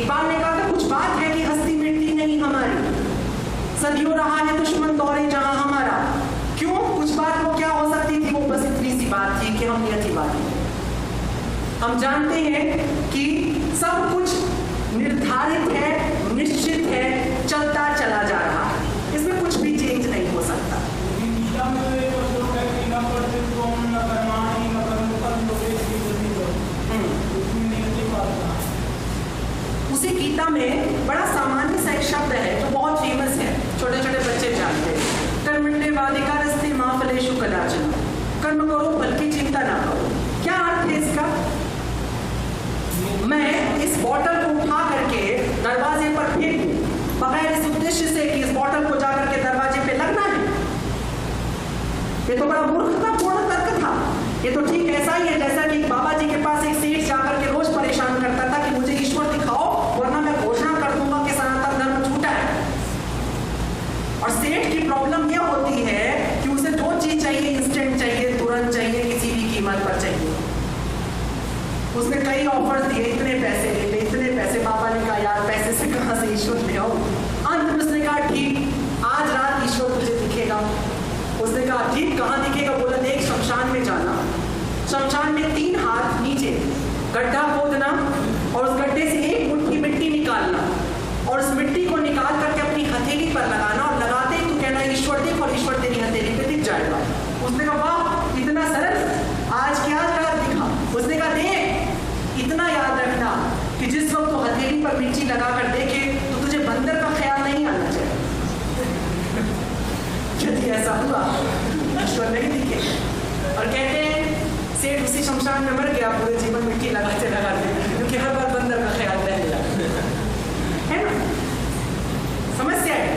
इकबाल ने कहा था कुछ बात है कि हस्ती मिटती नहीं हमारी, सदियों रहा है दुश्मन दौरे जहां हमारा। क्यों? कुछ बात वो क्या हो सकती थी? वो बस इतनी सी बात थी कि हम नियतिवादी हैं। हम जानते हैं कि सब कुछ निर्धारित है, निश्चित है, चलता चला जा रहा है, इसमें कुछ भी चेंज नहीं हो सकता। उसी गीता में बड़ा सामान्य सा एक शब्द है जो बहुत फेमस है, छोटे छोटे बच्चे जानते हैं, कर्मण्येवाधिकारस्ते मा फलेषु कदाचन, कर्म करो फल की चिंता ना करो। क्या अर्थ है इसका? मैं इस बॉटल को उठा करके दरवाजे पर फेंक दूं बगैर इस उद्देश्य से कि इस बॉटल को जाकर के दरवाजे पे लगना है, ये तो बड़ा मूर्खतापूर्ण तर्क था। ये तो ठीक ऐसा ही है जैसा कि बाबा जी के पास एक सेठ जाकर के रोज परेशान करता था कि मुझे ईश्वर दिखाओ वरना मैं घोषणा कर दूंगा कि सनातन धर्म झूठा है। और सेठ की प्रॉब्लम यह होती है कि उसे जो चीज चाहिए इंस्टेंट चाहिए, तुरंत चाहिए, किसी भी कीमत पर चाहिए। उसने कई ऑफर्स दिए, इतने पैसे ले ले, इतने पैसे। बाबा ने कहा यार पैसे से कहां से ईश्वर ले आओ। अंत में उसने कहा ठीक, आज रात ईश्वर तुझे दिखेगा। उसने कहा ठीक, कहां दिखेगा? बोला देख शमशान में जाना, शमशान में 3 हाथ नीचे गड्ढा खोदना और उस गड्ढे से एक मुट्ठी मिट्टी निकालना और उस मिट्टी को निकाल करके अपनी हथेली पर लगाना और लगाते ही तू कहना ईश्वर दिख, और ईश्वर तेरी हथेली पे दिख जाएगा। उसने कहा वाह इतना सरल, आज क्या रात दिखा। उसने कहा देख इतना याद रखना कि जिस वक्त तो हथेली पर मिट्टी लगा कर देखे तो तुझे बंदर का ख्याल नहीं आना चाहिए। यदि ऐसा हुआ ईश्वर नहीं दिखे। और कहते हैं सेठ उसी शमशान में मर गया, पूरे जीवन मिट्टी लगाते लगाते, क्योंकि हर बार बंदर का ख्याल रहने लगा, है ना? समस्या है।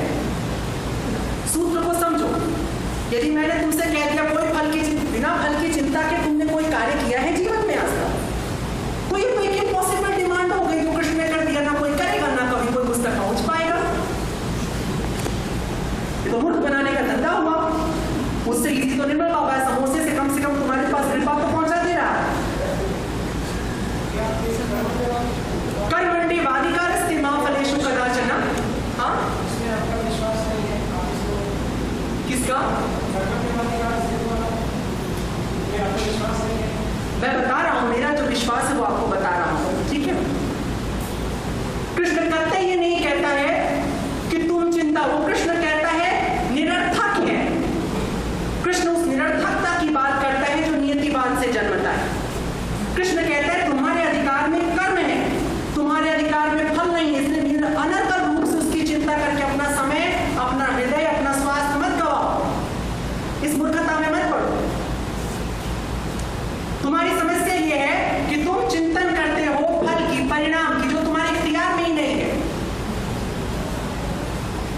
सूत्र को समझो। यदि मैंने तुमसे कह दिया कोई बिना फल की चिंता के तुमने कोई कार्य किया है जीवन में आज तक, तो ये कोई इम्पॉसिबल डिमांड हो गई जो कृष्ण ने कर दिया, ना कोई करेगा, ना कभी कोई पुस्तक पहुंच पाएगा। ये तो मूर्ख बनाने का धंधा हुआ। उससे इसी तो निर्मल बाबा है, समोसे से कम तुम्हारे पास कृपा तो पहुंचा दे रहा है। कर्मण्येवाधिकारस्ते मा फलेषु कदाचन। हाँ किसका? मैं बता रहा हूं, मेरा जो विश्वास है वो आपको बता रहा हूं, ठीक है? कृष्ण कहते ये नहीं कहता है कि तुम चिंता, वो कृष्ण कहता है निरर्थक है। कृष्ण उस निरर्थकता की बात करता है जो नियतिवाद से जन्मता है। कृष्ण कहता है तुम्हारे अधिकार में कर्म है, तुम्हारे अधिकार में फल नहीं है, इसलिए अनर्गल रूप से उसकी चिंता करके अपना समय, अपना हृदय, अपना स्वास्थ्य मत गवाओ, इस मूर्खता में मत पड़ो। तुम्हारी समस्या यह है कि तुम चिंतन करते हो फल की, परिणाम की, जो तुम्हारे इख्तियार में ही नहीं है।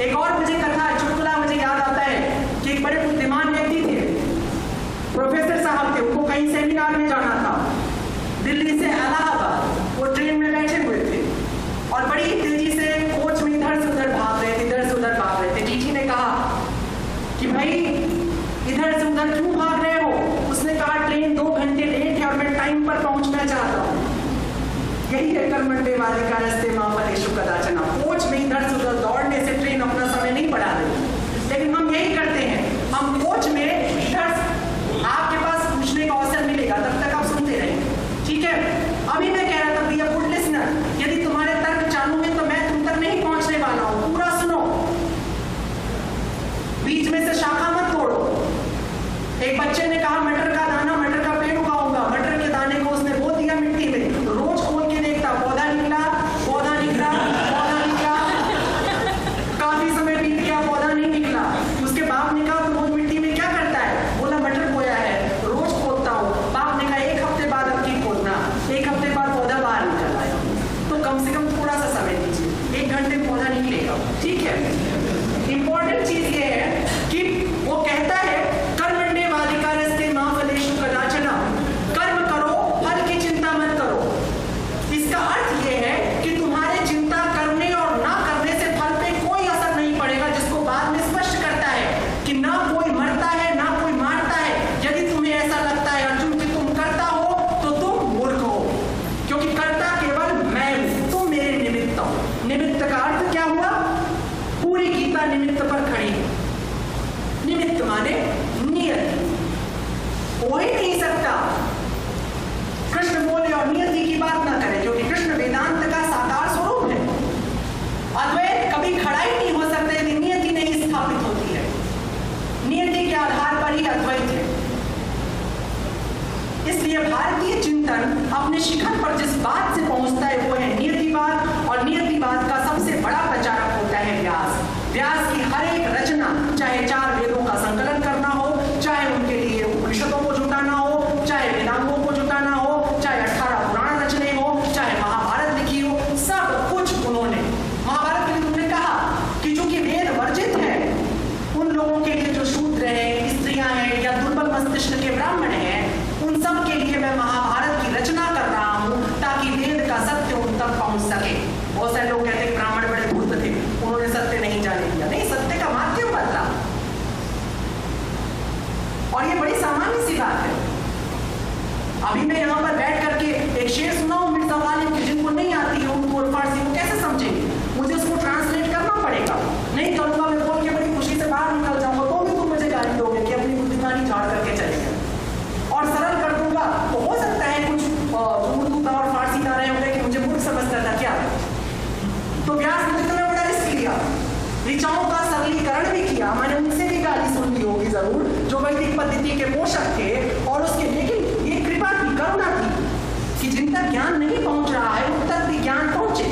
एक और मुझे कथा, चुटकुला मुझे याद आता है कि एक बड़े बुद्धिमान व्यक्ति थे, प्रोफेसर साहब थे, उनको कहीं सेमिनार में जाना था, दिल्ली से इलाहाबाद। वो ट्रेन में बैठे हुए थे और बड़ी तेजी से कोच में इधर से उधर भाग रहे थे, इधर से उधर भाग रहे थे। टीटी ने कहा कि भाई इधर से उधर क्यों भाग रहे हो? उसने कहा ट्रेन 2 घंटे लेट है और मैं टाइम पर पहुंचना चाहता हूँ। यही है कर्मण्येवाधिकारस्ते मा फलेषु कदाचन। कोच में इधर से उधर दौड़ने से ट्रेन अपना समय नहीं बढ़ा देती, लेकिन हम यही करते हैं। हम कोच में इधर आपके पास पूछने का अवसर मिलेगा, तब तक आप सुनते रहेंगे, ठीक है? अभी मैं कह रहा था भैया गुड लिसनर, यदि तुम्हारे तर्क चालू है तो मैं तुम तक नहीं पहुंचने वाला हूं, पूरा सुनो, बीच में से शाखा मत तोड़ो। एक बच्चे ने कहा मटर का दाना, मटर का पेड़ उगाऊंगा। मटर के दाने को उसने बो दिया मिट्टी में, रोज खोल के देखता, पौधा निकला, पौधा निकला, पौधा निकला। काफी समय बीत गया, पौधा नहीं निकला। उसके बाप ने कहा तो रोज मिट्टी में क्या करता है? बोला मटर बोया है, रोज खोदता हूँ। बाप ने कहा 1 हफ्ते बाद अब की खोदना। 1 हफ्ते बाद पौधा बाहर निकल आया। तो कम से कम थोड़ा सा समय दीजिए, 1 घंटे में पौधा निकलेगा, ठीक है? इंपॉर्टेंट चीज ये है कि वो कहता है कर्मण्येवाधिकारस्ते इसलिए भारतीय चिंतन अपने शिखर पर जिस बात से पहुंचता है वो है नियतिवाद, और नियतिवाद का सबसे बड़ा प्रचारक होता है व्यास। व्यास की हर एक रचना, चाहे 4 वेदों का संकलन करना हो, चाहे उनके लिए उपनिषदों को जुटाना हो, चाहे वेदांगों को जुटाना हो, चाहे 18 पुराण रचने हो, चाहे महाभारत लिखी हो, सब कुछ उन्होंने। महाभारत के लिए तुमने कहा कि चूंकि वेद वर्जित है, उन लोगों के लिए जो शूद्र है, स्त्रियां हैं या दुर्बल मस्तिष्क के ब्राह्मण हैं, उन सब के लिए मैं महाभारत की रचना कर रहा हूं ताकि वेद का सत्य उन तक पहुंच सके। बहुत सारे लोग कहते हैं ब्राह्मण बड़े मूर्ख थे, उन्होंने सत्य नहीं जाने दिया। नहीं, सत्य का माध्यम बदला, और ये बड़ी सामान्य सी बात है। अभी मैं यहाँ पर बैठ करके एक शेर सुनाऊं मिर्जा गालिब की, जिनको नहीं आती है उर्दू और फारसी, वो कैसे समझेंगे? मुझे उसको ट्रांसलेट करना पड़ेगा। नहीं करूंगा, मैं बोल के बड़ी खुशी से बाहर निकल जाऊंगा, तो भी तुम मुझे गाली दोगे कि अपनी बुद्धिमानी झाड़ करके चले गए। और सरल कर दूंगा तो हो सकता है कुछ जो उर्दू का और फारसी का रहे होंगे कि मुझे मूर्ख समझता था क्या। तो व्यास ने इतना बड़ा रिस्क लिया, ऋचाओं का सरलीकरण भी किया। मैंने उनसे भी गाली सुन ली होगी जरूर, जो वैदिक पद्धति के पोषक थे, और उसके लेकिन ये कृपा की, करुणा की कि जिन तक ज्ञान नहीं पहुंच रहा है उन तक भी ज्ञान पहुंचे।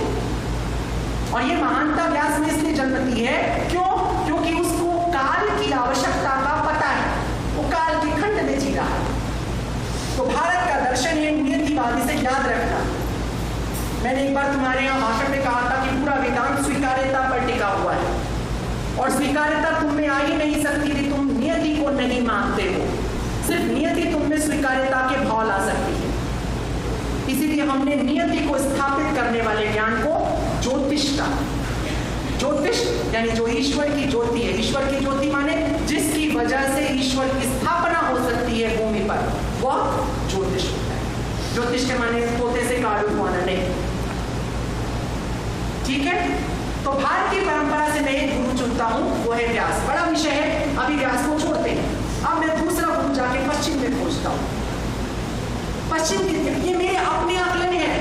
और ये महानता व्यास में इसलिए जन्मती है, क्यों? क्योंकि उसको काल की आवश्यकता का पता है, वो काल के खंड में जी रहा है। तो भारत का दर्शन है नियतिवादी, से याद रखना। मैंने एक बार तुम्हारे यहाँ भाषण में कहा था कि पूरा वेदांत स्वीकार्यता पर टिका हुआ है, और स्वीकार्यता तुम में आ ही नहीं सकती कि तुम नियति को नहीं मानते हो। सिर्फ नियति तुम में स्वीकार्यता के भाव ला सकती है। इसीलिए हमने नियति को स्थापित करने वाले ज्ञान को ज्योतिष का, ज्योतिष यानी जो ईश्वर की ज्योति है, ईश्वर की ज्योति माने जिसकी वजह से ईश्वर की स्थापना हो सकती है भूमि पर, वह ज्योतिष होता है। ज्योतिष के माने तोते से कालू होना नहीं, ठीक है। तो भारतीय परंपरा से मैं एक गुरु चुनता हूं, वो है व्यास। बड़ा विषय है, अभी व्यास को छोड़ते हैं। अब मैं दूसरा गुरु जाके पश्चिम में खोजता हूं। पश्चिम की, ये मेरे अपने आकलन है,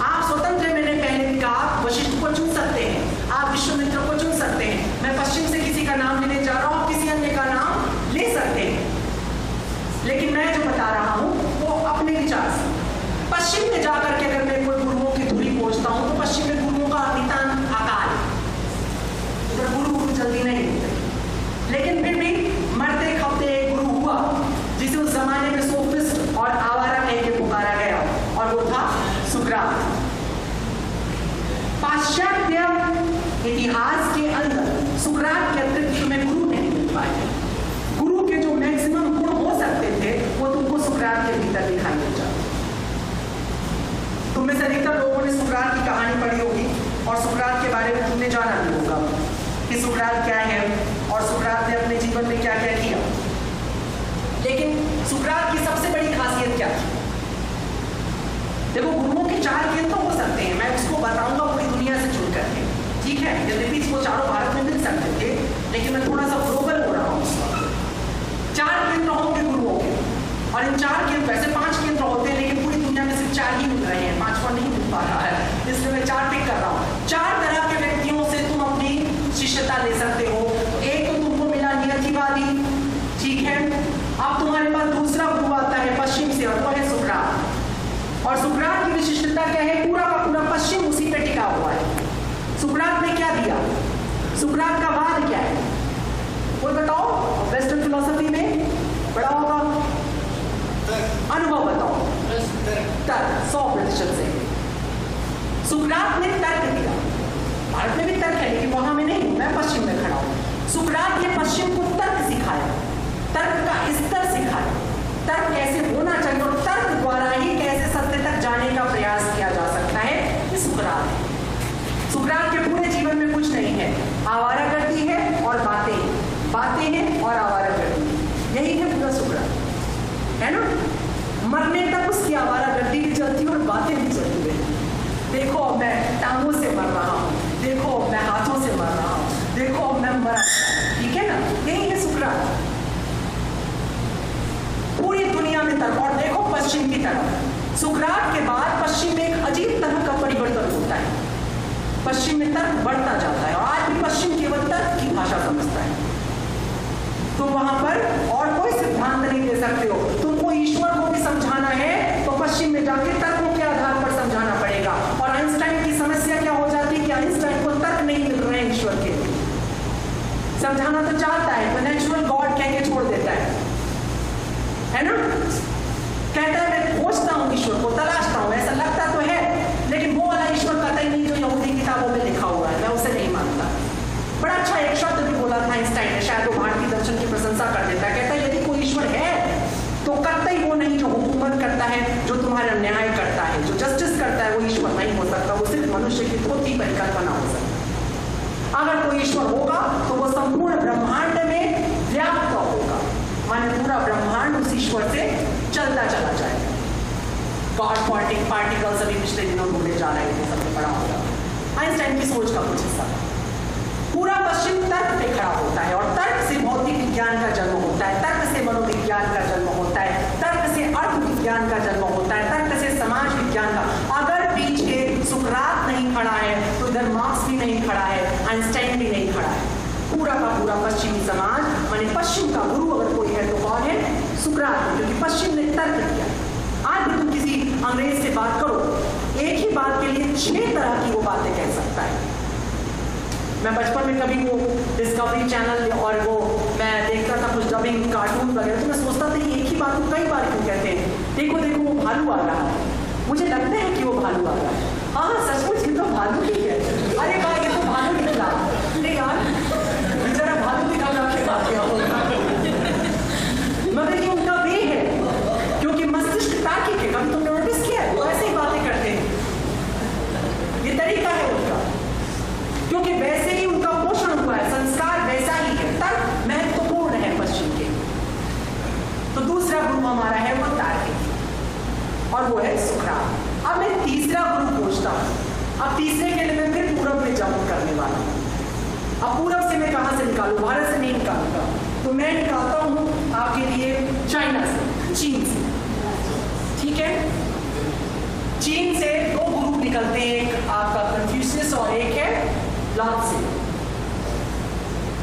आप स्वतंत्र, मैंने पहले भी कहा, वशिष्ठ को चुन सकते हैं, आप विश्वामित्र को चुन सकते हैं। मैं पश्चिम से किसी का नाम लेने जा रहा हूं, किसी अन्य का नाम ले सकते हैं, लेकिन मैं जो बता रहा हूं वो अपने विचार से। पश्चिम में जाकर के अगर मैं कोई गुरुओं की धुरी खोजता हूं तो पश्चिम में गुरुओं का नितांत अकाल, उधर गुरु जल्दी नहीं होते। लेकिन फिर भी मरते खपते एक गुरु हुआ जिसे उस जमाने में सोफिस्ट और आवारा कह के पुकारा गया, और वो था सुकरात। पाश्चात्य इतिहास के अंदर सुकरात के अतिरिक्त तुम्हें गुरु नहीं मिल पाए। गुरु के जो मैक्सिमम गुण हो सकते थे वो तुमको सुकरात के भीतर दिखाई दे जाते। तुम में से अधिकतर लोगों ने सुकरात की कहानी पढ़ी होगी, और सुकरात के बारे में तुमने जाना भी होगा कि सुकरात क्या है और सुकरात ने अपने जीवन में क्या क्या किया। लेकिन सुकरात की सबसे बड़ी खासियत क्या थी? देखो, गुरुओं के 4 केंद्र हो सकते हैं, मैं उसको बताऊंगा पूरी दुनिया से चुन करके, ठीक है। यद्यपि इसको चारों भारत में मिल सकते थे, लेकिन मैं थोड़ा सा ग्लोबल हो रहा हूँ इस वक्त। 4 केंद्र होंगे गुरुओं के, और इन 4 केंद्र, वैसे 5 केंद्र होते हैं, लेकिन पूरी दुनिया में सिर्फ 4 ही मिल रहे हैं, 5वां नहीं मिल पा रहा है, इसलिए मैं 4 पिक कर रहा हूँ। 4 तरह के व्यक्तियों से तुम अपनी शिष्यता ले सकते हो। एक तो तुमको मिला नियतिवादी, ठीक है। अब तुम्हारे पास दूसरा गुरु आता है पश्चिम से, और वो है सुकरात। और सुकरात की विशिष्टता क्या है? पूरा का पूरा पश्चिम उसी पे टिका हुआ है। सुकरात ने क्या दिया? सुकरात का वाद क्या है? कोई बताओ, वेस्टर्न फिलॉसफी में पढ़ा होगा, अनुभव बताओ। तर्क 100% से। सुकरात ने तर्क दिया। भारत में भी तर्क है, लेकिन वहां में नहीं, मैं पश्चिम में खड़ा हूं। सुकरात ने पश्चिम को तर्क सिखाया, तर्क का स्तर सिखाया, तर्क कैसे होना चाहिए और तर्क द्वारा ही कैसे सत्य तक जाने का प्रयास किया जा सकता है। ये सुकरात है। सुकरात के पूरे जीवन में कुछ नहीं है, आवारागर्दी है और बातें, बातें हैं और आवारागर्दी, यही है पूरा सुकरात, है ना। मरने तक उसकी आवारागर्दी भी चलती है और बातें भी चलती है। देखो मैं टांगों से मर रहा हूँ, देखो मैं हाथों से मर रहा हूँ, देखो मैं मरा, ठीक है ना। यही है सुकरात पूरी दुनिया में तर्क। और देखो पश्चिम की तरफ, सुकरात के बाद पश्चिम में एक अजीब तरह का परिवर्तन होता है। पश्चिम में तर्क बढ़ता जाता है, और आज भी पश्चिम केवल तर्क की भाषा समझता है। तुम वहां पर और कोई सिद्धांत नहीं दे सकते हो। तुमको ईश्वर को भी समझाना है मानना तो चाहता है, तो नेचुरल गॉड कह के छोड़ देता है ना? कहता है मैं खोजता हूँ ईश्वर को, तलाशता हूँ, ऐसा लगता तो है, लेकिन वो वाला ईश्वर कतई नहीं जो यहूदी किताबों में लिखा हुआ है, मैं उसे नहीं मानता। बड़ा अच्छा एक शब्द भी बोला था आइंस्टाइन ने, शायद वो भारतीय दर्शन की प्रशंसा कर देता है। कहता है यदि कोई ईश्वर है तो कतई वो नहीं जो हुकूमत करता है, जो तुम्हारा न्याय करता है, जो जस्टिस करता है, वो ईश्वर नहीं हो सकता। वो सिर्फ मनुष्य की थोथी परिकल्पना हो सकती। अगर कोई ईश्वर होगा तो वो संपूर्ण ब्रह्मांड में व्याप्त होगा, माने पूरा ब्रह्मांड उस ईश्वर से चलता चला जाएगा। गॉड पार्टिकल्स अभी पिछले दिनों ढूंढे जा रहे थे, सबने पढ़ा होगा। आइंस्टाइन की सोच का कुछ हिस्सा। पूरा पश्चिम तर्क पे खड़ा होता है, और तर्क से भौतिक विज्ञान का जन्म होता है, तर्क से मनोविज्ञान का जन्म होता है, तर्क से अर्थ विज्ञान का जन्म होता है, तर्क से समाज विज्ञान का। अगर पीछे सुकरात नहीं खड़ा है तो इधर मार्क्स भी नहीं खड़ा है, आइंस्टाइन भी नहीं खड़ा है। पूरा का पूरा पश्चिमी समाज, माने पश्चिम का गुरु अगर कोई है तो कौन है? सुकरात, क्योंकि पश्चिम ने तर्क किया। आज भी तुम किसी अंग्रेज से बात करो, एक ही बात के लिए 6 तरह की वो बातें कह सकता है। मैं बचपन में कभी वो डिस्कवरी चैनल और वो मैं देखता था कुछ डबिंग कार्टून वगैरह, तो मैं सोचता था एक ही बात को कई बार क्यों कहते हैं। देखो देखो वो भालू आ रहा है, मुझे लगता है कि वो भालू आ रहा है। हाँ सचमुच ये तो भालू ही है। अरे भाई ये तो भालू निकला। नहीं यार जरा भालू दिखा के बात क्या होगा। मगर ये उनका वे है, क्योंकि मस्तिष्क तार्किक है। कभी तुमने नोटिस किया है? वो ऐसे ही बातें करते हैं, ये तरीका है उनका, क्योंकि वैसे ही उनका पोषण हुआ है, संस्कार वैसा ही है। तर्क महत्वपूर्ण है पश्चिम के। तो दूसरा गुरु हमारा है वो तार्किक, और वो है सुकरात। अब मैं तीसरा गुरु पूछता हूं। अब तीसरे के लिए मैं फिर पूरब में जंप करने वाला हूं। अब पूरब से मैं कहां से निकालूं? भारत से नहीं निकालूंगा, तो मैं निकालता हूं आपके लिए चाइना से, चीन से। ठीक है, चीन से 2 गुरु निकलते हैं, एक आपका कन्फ्यूशियस और एक है लात्से।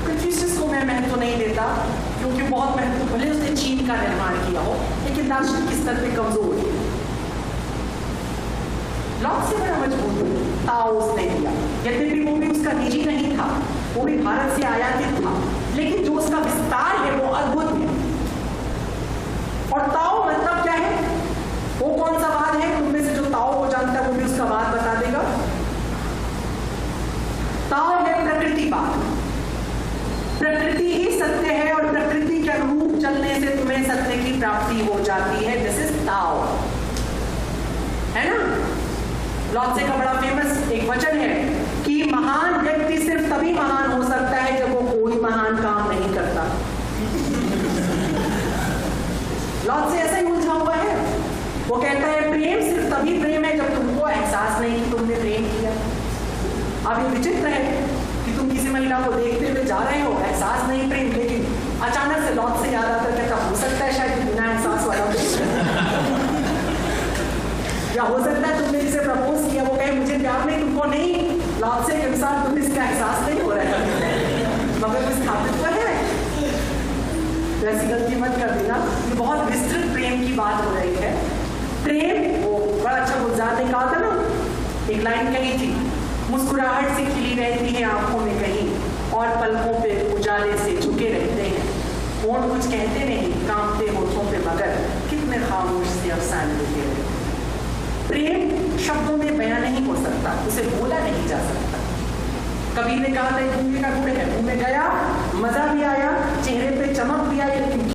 कन्फ्यूशियस को मैं महत्व नहीं देता, क्योंकि बहुत महत्व, भले उसने चीन का निर्माण किया हो, लेकिन दार्शनिक स्तर पे कमजोर है। लात्से बड़ा मजबूत है, ताओ उसने दिया, यद्यपि वो भी उसका निजी नहीं था, वो भी भारत से आयातित था, लेकिन जो उसका विस्तार है वो अद्भुत है। और ताओ मतलब क्या है? वो कौन सा वाद है? तुम में से जो ताओ को जानता है वो भी उसका वाद बता देगा। ताओ है प्रकृतिवाद। प्रकृति ही सत्य है और प्रकृति के अनुरूप चलने से तुम्हें सत्य की प्राप्ति हो जाती है। दिस इज ताओ, है ना? लात्से का बड़ा फेमस एक वचन है कि महान व्यक्ति सिर्फ तभी महान हो सकता है जब वो कोई महान काम नहीं करता। लात्से ऐसा ही उलझा हुआ है। वो कहता है प्रेम सिर्फ तभी प्रेम है जब तुमको एहसास नहीं कि तुमने प्रेम किया। अब ये विचित्र है कि तुम किसी महिला को देखते हुए जा रहे हो, एहसास नहीं प्रेम, लेकिन अचानक से लात्से याद आता है, क्या हो सकता है शायद बिना एहसास वाला या हो सकता है तुमने जिसे प्रपोज किया वो कहे मुझे प्यार नहीं, तुमको नहीं। लात्से के अनुसार तुम्हें इसका एहसास नहीं हो रहा है, मगर कुछ स्थापित तो है। तो ऐसी गलती मत कर देना। ये बहुत विस्तृत प्रेम की बात हो रही है। प्रेम वो बड़ा अच्छा गुलजार ने कहा था ना, एक लाइन कही थी, मुस्कुराहट से खिली रहती है आंखों में कहीं, और पलकों पे उजाले से झुके रहते हैं। होंठ कुछ कहते नहीं, कांपते होठों पे मगर कितने खामोश से अफसाने लिखे हुए। प्रेम शब्दों में बयां नहीं हो सकता, उसे बोला नहीं जा सकता। कबीर ने कहा था घूमे का गुड़ है, घूमे गया, मजा भी आया, चेहरे पे चमक भी आई, लेकिन